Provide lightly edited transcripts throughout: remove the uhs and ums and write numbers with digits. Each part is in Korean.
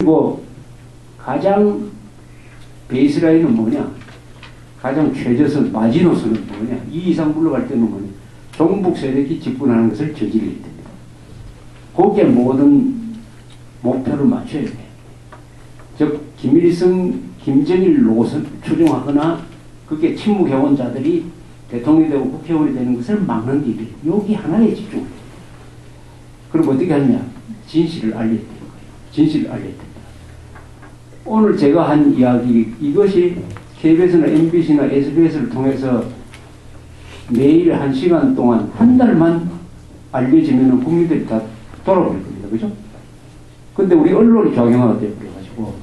그리고 가장 베이스라인은 뭐냐? 가장 최저선, 마지노선은 뭐냐? 이 이상 물러갈 때는 뭐냐? 종북 세력이 집권하는 것을 저지르게 됩니다. 거기에 모든 목표를 맞춰야 돼요. 즉 김일성, 김정일 노선 추종하거나 그게 침묵해온 자들이 대통령이 되고 국회의원이 되는 것을 막는 일이 여기 하나에 집중해요. 그럼 어떻게 하느냐? 진실을 알려야 되는 거예요. 진실을 알려야 됩니다. 오늘 제가 한 이야기, 이것이 KBS나 MBC나 SBS를 통해서 매일 1시간 동안 한 달만 알려지면 국민들이 다 돌아버릴 겁니다. 그죠? 근데 우리 언론이 좌경화가 되어버려가지고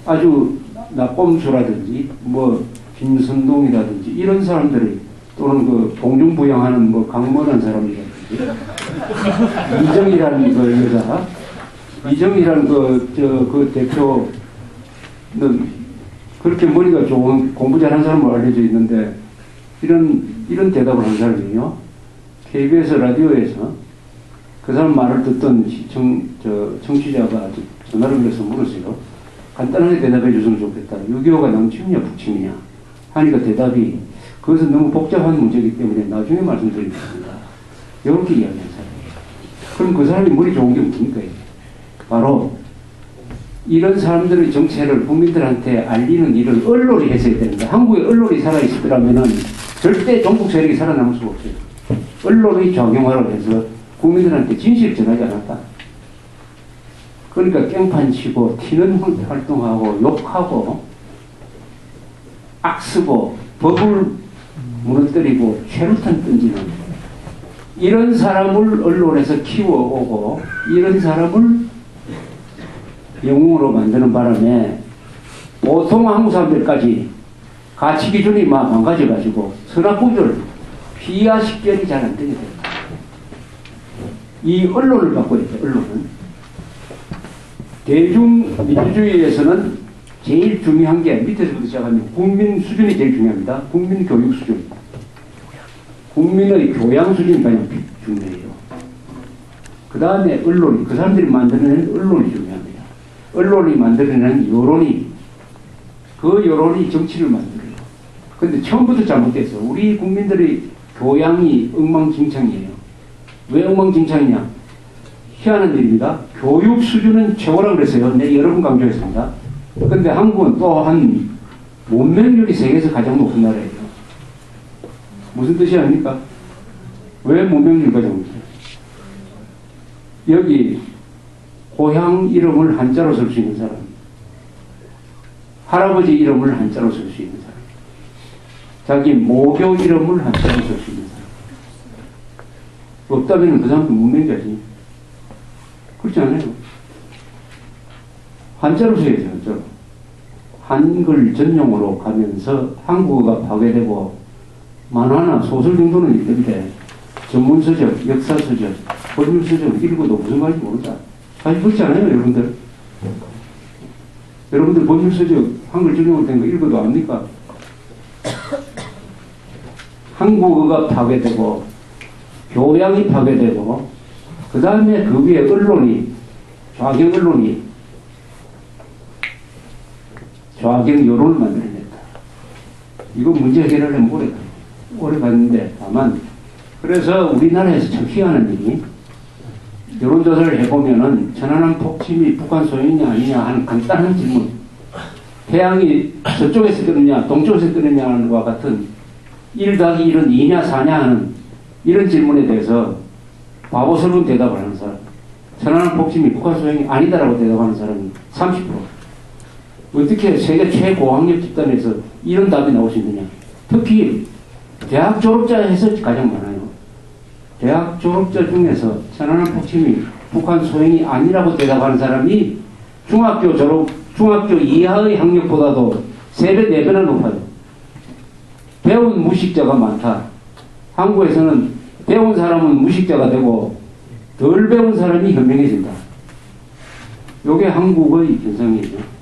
아주 나꼼수라든지 뭐 김선동이라든지 이런 사람들이 또는 그 공중부양하는 뭐 강모란 사람이라든지 이정이라는 그 여자, 이정이라는 그 대표는 그렇게 머리가 좋은 공부 잘하는 사람으로 알려져 있는데 이런 대답을 한 사람이에요. KBS 라디오에서 그 사람 말을 듣던 청취자가 전화를 걸어서 물었어요. 간단하게 대답해 줬으면 좋겠다. 6.25가 남침이냐 북침이냐 하니까 대답이 그것은 너무 복잡한 문제이기 때문에 나중에 말씀드리겠습니다. 이렇게 이야기한 사람이에요. 그럼 그 사람이 머리 좋은 게 뭡니까? 바로 이런 사람들의 정체를 국민들한테 알리는 일을 언론이 했어야 되는데 한국의 언론이 살아있을 거라면 절대 종북 세력이 살아남을 수가 없어요. 언론의 좌경화를 해서 국민들한테 진실을 전하지 않았다. 그러니까 깽판 치고 튀는 활동하고 욕하고 악쓰고 법을 무너뜨리고 최루탄 던지는 이런 사람을 언론에서 키워오고 이런 사람을 영웅으로 만드는 바람에 보통 한국 사람들까지 가치 기준이 막 망가져가지고 선악구별 피하 식별이 잘 안 되게 됩니다. 이 언론을 바꿔야 돼요. 언론은 대중민주주의에서는 제일 중요한 게 밑에서부터 시작하면 국민 수준이 제일 중요합니다. 국민 교육 수준, 국민의 교양 수준이 가장 중요해요. 그 다음에 언론이, 그 사람들이 만들어내는 언론이 중요합니다. 언론이 만들어내는 여론이, 그 여론이 정치를 만들어요. 근데 처음부터 잘못됐어. 우리 국민들의 교양이 엉망진창이에요. 왜 엉망진창이냐? 희한한 일입니다. 교육 수준은 최고라고 그랬어요. 네, 여러 번 강조했습니다. 근데 한국은 또한 문맹률이 세계에서 가장 높은 나라예요. 무슨 뜻이 아닙니까? 왜 문맹률이 가장 높아요? 여기 고향 이름을 한자로 쓸 수 있는 사람, 할아버지 이름을 한자로 쓸 수 있는 사람, 자기 모교 이름을 한자로 쓸 수 있는 사람. 없다면 그 사람도 문맹자지. 그렇지 않아요? 한자로 써야 돼요. 한자로. 한글 전용으로 가면서 한국어가 파괴되고 만화나 소설 정도는 있는데 전문서적, 역사서적, 법률서적 읽어도 무슨 말인지 모른다. 사실 그렇지 않아요, 여러분들? 여러분들 법률서적 한글 전용으로 된 거 읽어도 압니까? 한국어가 파괴되고 교양이 파괴되고 그 다음에 그 위에 언론이, 좌경 언론이 좌경 여론을 만들어냈다. 이거 문제 해결하려면 오래 갔는데 다만 그래서 우리나라에서 참 희한한 일이 여론조사를 해보면은 천안함 폭침이 북한 소유냐 아니냐 하는 간단한 질문, 태양이 서쪽에서 뜨느냐 동쪽에서 뜨느냐와 같은 1+1은 2냐 4냐 하는 이런 질문에 대해서 바보스러운 대답을 하는 사람, 천안함 폭침이 북한 소행이 아니다라고 대답하는 사람이 30%. 어떻게 세계 최고학력 집단에서 이런 답이 나올 수 있느냐? 특히 대학 졸업자에서 가장 많아요. 대학 졸업자 중에서 천안함 폭침이 북한 소행이 아니라고 대답하는 사람이 중학교 이하의 학력보다도 3배, 4배나 높아요. 배운 무식자가 많다. 한국에서는 배운 사람은 무식자가 되고 덜 배운 사람이 현명해진다. 이게 한국의 현상이죠.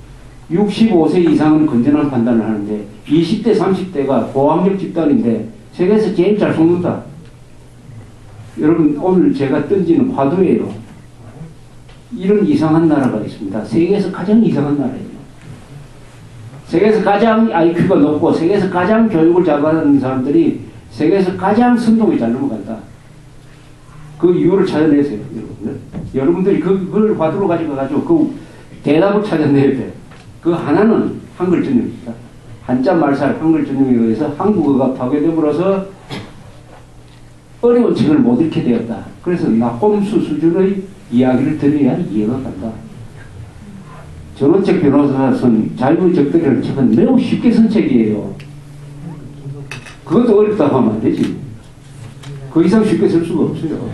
65세 이상은 건전한 판단을 하는데 20대, 30대가 고학력 집단인데 세계에서 제일 잘 속는다. 여러분 오늘 제가 던지는 화두예요. 이런 이상한 나라가 있습니다. 세계에서 가장 이상한 나라예요. 세계에서 가장 IQ가 높고 세계에서 가장 교육을 잘받는 사람들이 세계에서 가장 선동이 잘 넘어간다. 그 이유를 찾아내세요, 여러분들. 여러분들이 그걸 화두로 가지고 그 대답을 찾아내야 돼. 그 하나는 한글 전형입니다. 한자 말살 한글 전형에 의해서 한국어가 파괴됨으로써 어려운 책을 못 읽게 되었다. 그래서 낙곰수 수준의 이야기를 들어야 이해가 간다. 전원책 변호사 쓴 자유의 적들이라는 책은 매우 쉽게 쓴 책이에요. 그것도 어렵다고 하면 안 되지. 그 이상 쉽게 쓸 수가 없어요.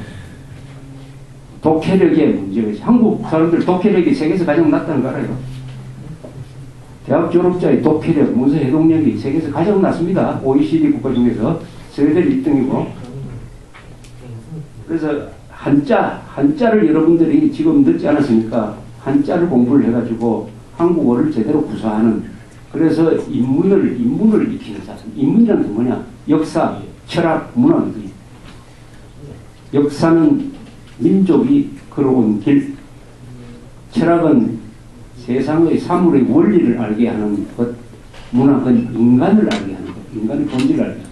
독해력의 문제가 있어요. 한국 사람들 독해력이 세계에서 가장 낮다는 거 알아요? 대학 졸업자의 독해력, 문서 해독력이 세계에서 가장 낮습니다. OECD 국가 중에서 세계 1등이고. 그래서 한자를 여러분들이 지금 늦지 않았으니까 한자를 공부를 해가지고 한국어를 제대로 구사하는, 그래서 인문을 익히는 사람. 인문이라는 게 뭐냐? 역사, 철학, 문화. 역사는 민족이 걸어온 길, 철학은 세상의 사물의 원리를 알게 하는 것, 문학은 인간을 알게 하는 것, 인간의 본질을 알게 하는 것.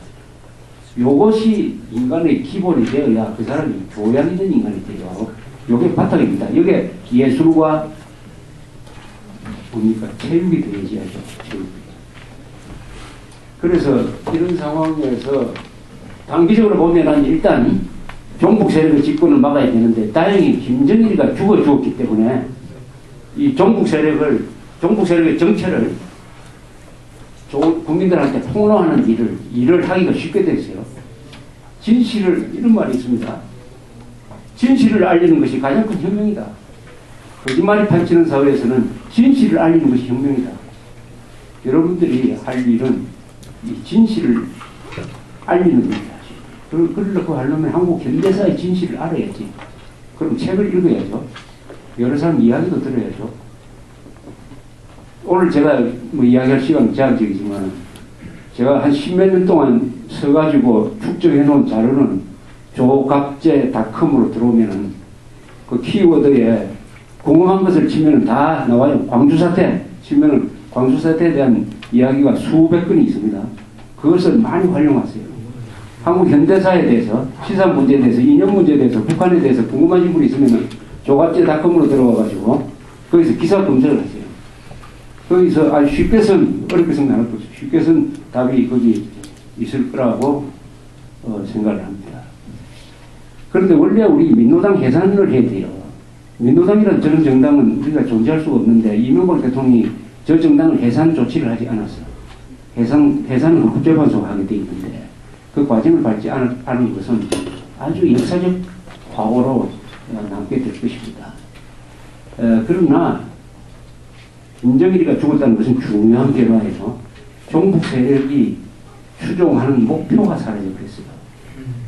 이것이 인간의 기본이 되어야 그 사람이 교양 있는 인간이 돼요. 이게 바탕입니다. 이게 예술과 뭡니까? 체육이 되어야죠. 체육이. 그래서 이런 상황에서 단기적으로 보면 일단 종북 세력의 집권을 막아야 되는데, 다행히 김정일이가 죽었기 때문에 이 종북 세력의 정체를 국민들한테 폭로하는 일을 하기가 쉽게 됐어요. 이런 말이 있습니다. 진실을 알리는 것이 가장 큰 혁명이다. 거짓말이 판치는 사회에서는 진실을 알리는 것이 혁명이다. 여러분들이 할 일은 이 진실을 알리는 겁니다. 그러려고 하려면 한국 현대사의 진실을 알아야지. 그럼 책을 읽어야죠. 여러 사람 이야기도 들어야죠. 오늘 제가 이야기할 시간은 제한적이지만, 제가 한 10몇 년 동안 써가지고 축적해 놓은 자료는 조갑제닷컴으로 들어오면은 그 키워드에 궁금한 것을 치면은 다 나와요. 광주사태 치면은 광주사태에 대한 이야기가 수백 건이 있습니다. 그것을 많이 활용하세요. 한국 현대사에 대해서, 시사 문제에 대해서, 이념 문제에 대해서, 북한에 대해서 궁금하신 분이 있으면은 조갑제닷컴으로 들어와가지고 거기서 기사 검색을 하세요. 거기서 아주 쉽게 쓴, 어렵게 쓴 나눌 것이죠. 쉽게 쓴 답이 거기 있을 거라고 생각을 합니다. 그런데 원래 우리 민노당 해산을 해야 돼요. 민노당이라는 저런 정당은 우리가 존재할 수가 없는데, 이명박 대통령이 저 정당을 해산 조치를 하지 않았어요. 해산은 헌법재판소가 하게 돼 있는데, 그 과정을 밟지 않은 것은 아주 역사적 과오로 남게 될 것입니다. 그러나 김정일이가 죽었다는 것은 중요한 결과예요. 종북 세력이 추종하는 목표가 사라져버렸어요.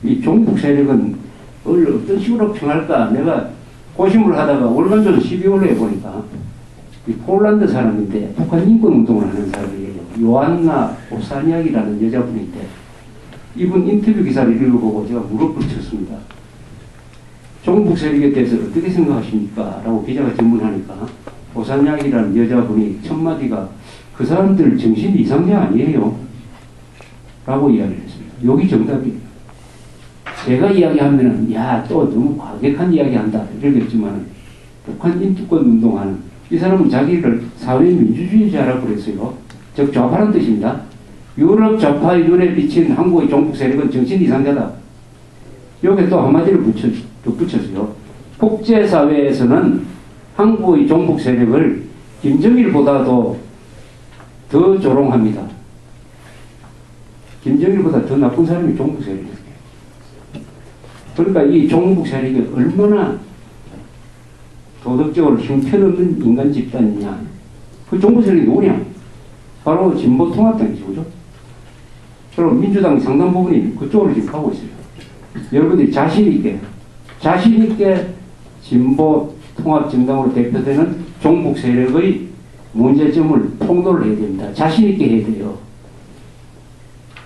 이 종북 세력은 어떤 식으로 평할까? 내가 고심을 하다가 얼마 전 12월에 보니까 이 폴란드 사람인데 북한 인권운동을 하는 사람이에요. 요안나 오사니악이라는 여자분인데, 이분 인터뷰 기사를 읽어보고 제가 무릎을 쳤습니다. 종북 세력에 대해서 어떻게 생각하십니까? 라고 기자가 질문하니까 오사니악이라는 여자분이 첫 마디가 그 사람들 정신이 이상자 아니에요? 라고 이야기를 했습니다. 여기 정답이에요. 제가 이야기하면은 야, 또 너무 과격한 이야기한다 이러겠지만, 북한 인권 운동하는 이 사람은 자기를 사회민주주의자라고 그랬어요. 즉 좌파라는 뜻입니다. 유럽 좌파의 눈에 비친 한국의 종북 세력은 정신 이상자다. 여기에 또 한마디를 붙였어요. 국제사회에서는 한국의 종북 세력을 김정일보다도 더 조롱합니다. 김정일보다 더 나쁜 사람이 종북 세력이에요. 그러니까 이 종북 세력이 얼마나 도덕적으로 형편없는 인간 집단이냐. 그 종북 세력이 누구냐? 바로 진보통합당이죠. 그죠? 그럼 민주당 상당 부분이 그쪽으로 지금 가고 있어요. 여러분들이 자신있게 진보통합정당으로 대표되는 종북 세력의 문제점을 폭로를 해야 됩니다. 자신있게 해야 돼요.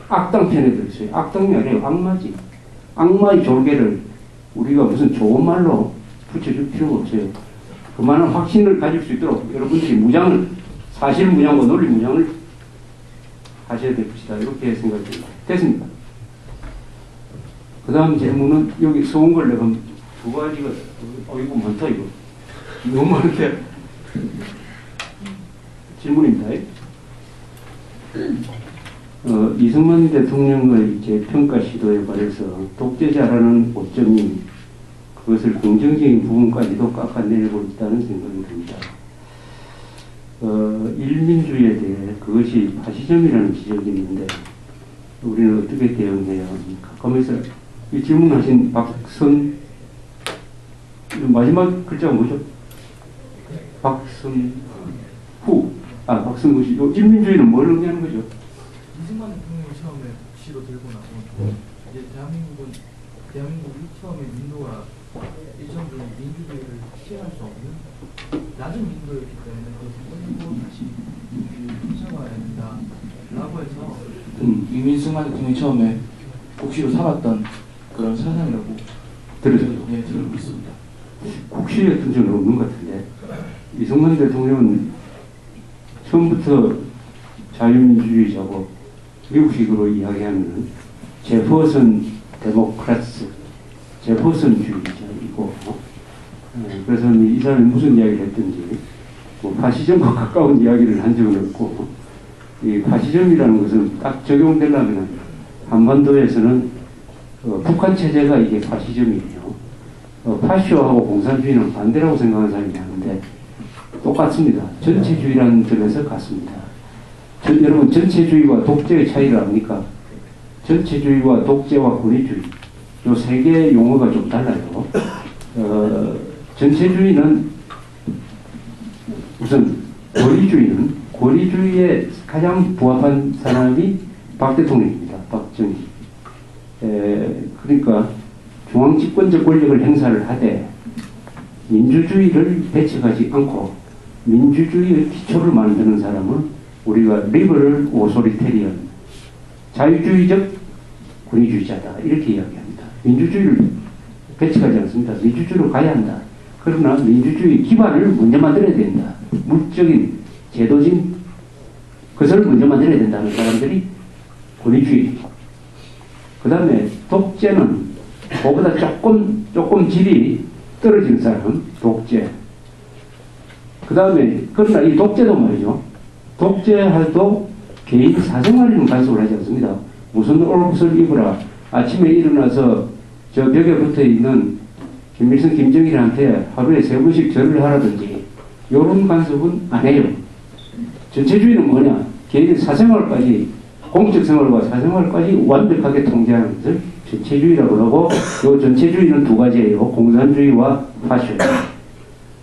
악당 편에 들었어요. 악당이 아니에요. 악마지. 악마의 졸개를 우리가 무슨 좋은 말로 붙여줄 필요가 없어요. 그만한 확신을 가질 수 있도록 여러분들이 무장을, 사실 무장과 논리 무장을 하셔야 될 것이다. 이렇게 생각됩니다. 됐습니다. 그 다음 질문은 여기 써온 걸 내가 두 가지가, 이거 많다, 이거. 너무 많은데. 질문입니다. 이승만 대통령의 재평가 시도에 관해서 독재자라는 오점이 그것을 긍정적인 부분까지도 깎아내리고 있다는 생각이 듭니다. 일민주의에 대해 그것이 파시즘이라는 지적이 있는데 우리는 어떻게 대응해야 합니까? 가면서 이 질문하신 박선 마지막 글자가 뭐죠? 박선후. 박선후 씨. 일민주의는 뭘 의미하는 거죠? 이승만 대통령이 처음에 시로 들고 나서 이제 대한민국이 처음에 민도가 일정적인 민주주의를 실현할 수 없는 낮은 민도였기 때문에 그것을 다시 실현해야 된다라고 해서 이승만 대통령이 처음에 국시로 삼았던 그런 사상이라고 들었죠? 네, 들고 있습니다. 국시였던 적은 없는 것 같은데 이승만 대통령은 처음부터 자유민주주의자고 미국식으로 이야기하면 제퍼슨 데모크라스, 제퍼슨주의자이고 그래서 이 사람이 무슨 이야기를 했든지 파시즘과 가까운 이야기를 한 적은 없고 이 파시즘이라는 것은 딱 적용되려면 한반도에서는 북한 체제가 이게 파시즘이에요. 파시오하고 공산주의는 반대라고 생각하는 사람이 많은데 똑같습니다. 전체주의라는 점에서 같습니다. 여러분 전체주의와 독재의 차이를 압니까? 전체주의와 독재와 권위주의 이 세 개의 용어가 좀 달라요. 전체주의는 우선 권위주의에 가장 부합한 사람이 박 대통령입니다. 박정희. 그러니까 중앙집권적 권력을 행사를 하되 민주주의를 배척하지 않고 민주주의의 기초를 만드는 사람은 우리가 리버럴 오소리테리언, 자유주의적 권위주의자다 이렇게 이야기합니다. 민주주의를 배척하지 않습니다. 민주주의로 가야 한다. 그러나 민주주의 기반을 먼저 만들어야 된다. 물적인 제도적인 것을 먼저 만들어야 된다는 사람들이 권위주의. 그 다음에 독재는 그보다 조금 질이 떨어진 사람, 독재. 그 다음에 그러나 이 독재도 말이죠. 독재도 개인 사생활에는 간섭을 하지 않습니다. 무슨 옷을 입으라. 아침에 일어나서 저 벽에 붙어있는 김일성, 김정일한테 하루에 3번씩 절을 하라든지 이런 간섭은 안 해요. 전체주의는 뭐냐? 개인의 사생활까지, 공적 생활과 사생활까지 완벽하게 통제하는 것을 전체주의라고 하고 이 전체주의는 두 가지예요. 공산주의와 파쇼.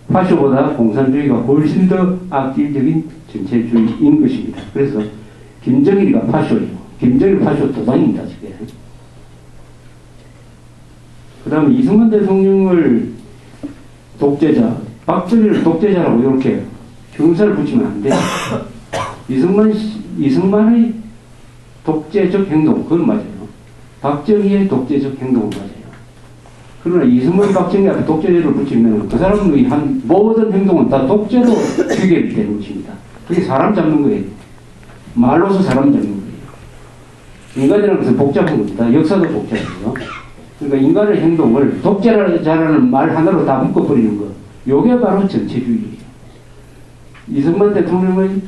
파쇼보다 공산주의가 훨씬 더 악질적인 전체주의인 것입니다. 그래서 김정일이가 파쇼예요. 김정일 파쇼 도당입니다. 지금. 그 다음에 이승만 대통령을 독재자, 박정희를 독재자라고 이렇게 형사를 붙이면 안 돼요. 이승만의 독재적 행동, 그건 맞아요. 박정희의 독재적 행동은 맞아요. 그러나 이승만, 박정희 앞에 독재자를 붙이면 그 사람의 한 모든 행동은 다 독재로 규격이 되는 것입니다. 그게 사람 잡는 거예요. 말로서 사람 잡는 거예요. 인간이라는 것은 복잡한 겁니다. 역사도 복잡해요. 그러니까 인간의 행동을 독재자라는 말 하나로 다 묶어버리는 거. 요게 바로 전체주의예요. 이승만 대통령의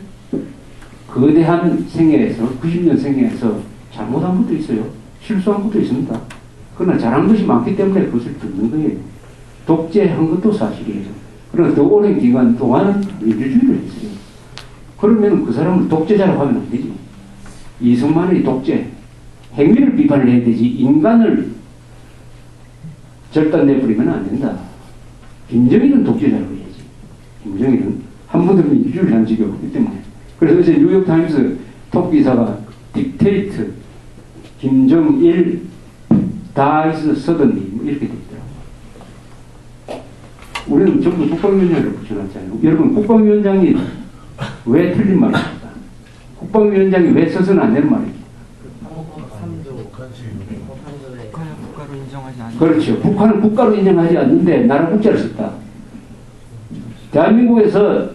거대한 생애에서, 90년 생애에서 잘못한 것도 있어요. 실수한 것도 있습니다. 그러나 잘한 것이 많기 때문에 그것을 듣는 거예요. 독재한 것도 사실이에요. 그러나 더 오랜 기간 동안 민주주의를 했어요. 그러면 그 사람을 독재자라고 하면 안 되지. 이승만의 독재, 행위를 비판을 해야 되지 인간을 절단내버리면 안 된다. 김정일은 독재자라고 해야지. 김정일은 한 번도 민주주의를 한 적이 없기 때문에. 그래서 이제 뉴욕타임스 톱기사가 딕테이트 김정일 다이스 서든리 이렇게 되어 있더라고요. 우리는 전부 국방위원장을 붙여놨잖아요. 여러분 국방위원장이 왜 틀린 말입니까? 국방위원장이 왜 써서는 안 되는 말입니까? 북한은 국가로 인정하지 않는. 그렇죠. 북한은 국가로 인정하지 않는데 나라 국자를 썼다. 대한민국에서